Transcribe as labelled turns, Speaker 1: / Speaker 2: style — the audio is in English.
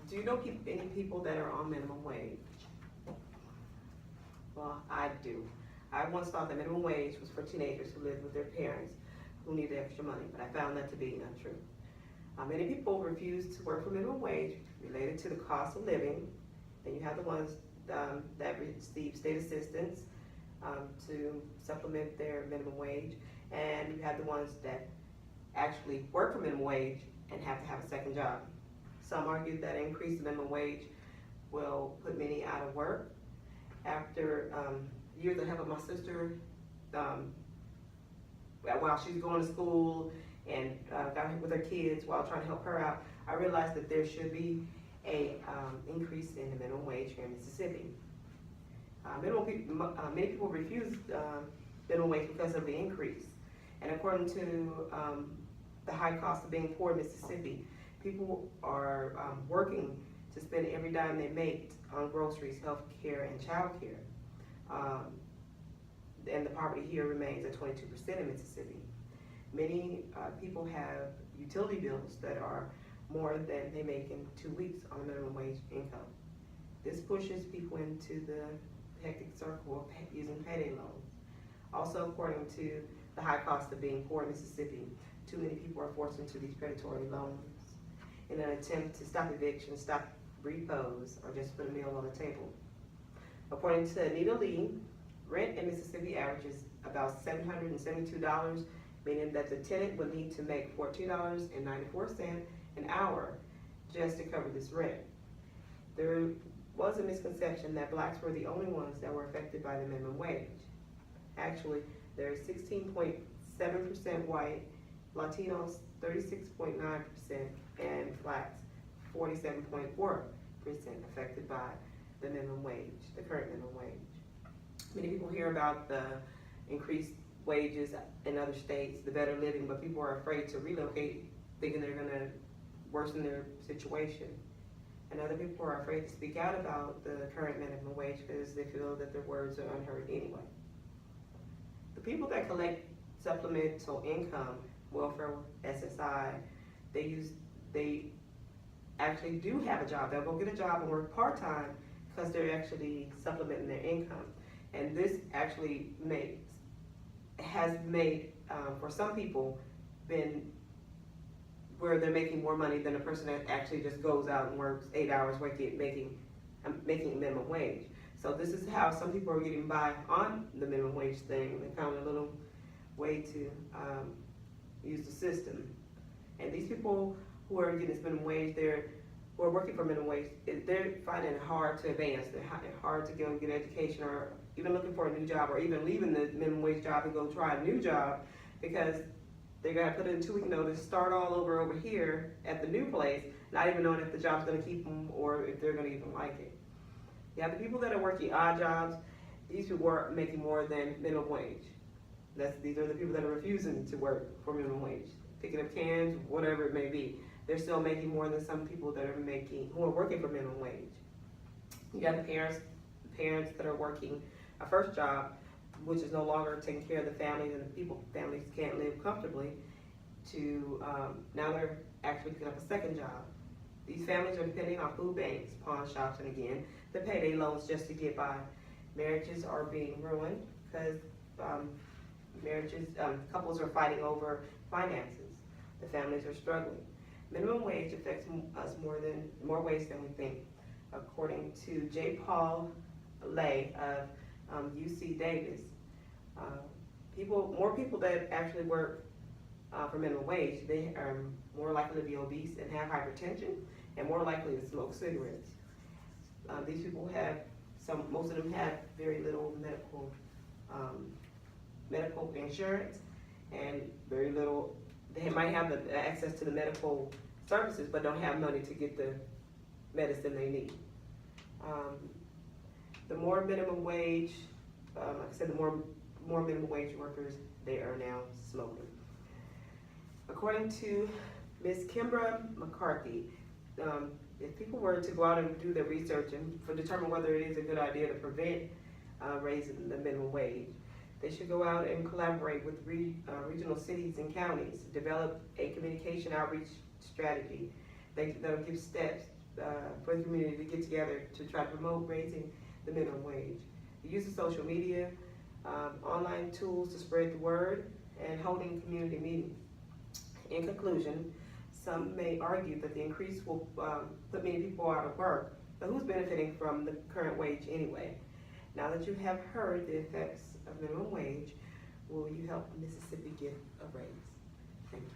Speaker 1: Do you know any people that are on minimum wage? Well, I do. I once thought that minimum wage was for teenagers who lived with their parents who needed extra money, but I found that to be untrue. Many people refuse to work for minimum wage related to the cost of living. Then you have the ones that receive state assistance to supplement their minimum wage, and you have the ones that actually work for minimum wage and have to have a second job. Some argue that increase in minimum wage will put many out of work. After years of helping my sister while she's going to school and got with her kids while trying to help her out, I realized that there should be a increase in the minimum wage here in Mississippi. Many people refuse minimum wage because of the increase. And according to the high cost of being poor in Mississippi, people are working to spend every dime they make on groceries, health care, and child care. And the poverty here remains at 22% in Mississippi. Many people have utility bills that are more than they make in 2 weeks on a minimum wage income. This pushes people into the hectic circle of using payday loans. Also, according to the high cost of being poor in Mississippi, too many people are forced into these predatory loans in an attempt to stop evictions, stop repos, or just put a meal on the table. According to Anita Lee, rent in Mississippi averages about $772, meaning that the tenant would need to make $14.94 an hour just to cover this rent. There was a misconception that blacks were the only ones that were affected by the minimum wage. Actually, there is 16.7% white, Latinos 36.9%, and blacks 47.4% affected by the minimum wage, the current minimum wage. Many people hear about the increased wages in other states, the better living, but people are afraid to relocate, thinking they're going to worsen their situation. And other people are afraid to speak out about the current minimum wage because they feel that their words are unheard anyway. The people that collect supplemental income, welfare, SSI, they actually do have a job. They'll go get a job and work part-time because they're actually supplementing their income. And this actually has made, for some people, been where they're making more money than a person that actually just goes out and works 8 hours making minimum wage. So this is how some people are getting by on the minimum wage thing. They found a little way to use the system. And these people who are getting this minimum wage, who are working for minimum wage, they're finding it hard to advance. They're hard to go and get education, or even looking for a new job, or even leaving the minimum wage job and go try a new job, because they're gonna put in a 2-week notice, start all over here at the new place, not even knowing if the job's gonna keep them or if they're gonna even like it. You have the people that are working odd jobs. These people are making more than minimum wage. These are the people that are refusing to work for minimum wage, picking up cans, whatever it may be. They're still making more than some people that are who are working for minimum wage. You got the parents that are working a first job, which is no longer taking care of the families, and families can't live comfortably, to now they're actually picking up a second job. These families are depending on food banks, pawn shops, and again, the payday loans just to get by. Marriages are being ruined because couples are fighting over finances. The families are struggling. Minimum wage affects us more ways than we think. According to J. Paul Lay of UC Davis, more people that actually work for minimum wage, they are more likely to be obese and have hypertension, and more likely to smoke cigarettes. These people most of them have very little medical insurance, and very little. They might have the access to the medical services, but don't have money to get the medicine they need. The more minimum wage, like I said, the more minimum wage workers, they are now smoking. According to Ms. Kimbra McCarthy, if people were to go out and do their research and determine whether it is a good idea to prevent raising the minimum wage, they should go out and collaborate with regional cities and counties, develop a communication outreach strategy that'll give steps for the community to get together to try to promote raising the minimum wage. The use of social media, online tools to spread the word, and holding community meetings. In conclusion, some may argue that the increase will put many people out of work, but who's benefiting from the current wage anyway? Now that you have heard the effects of minimum wage, will you help Mississippi get a raise? Thank you.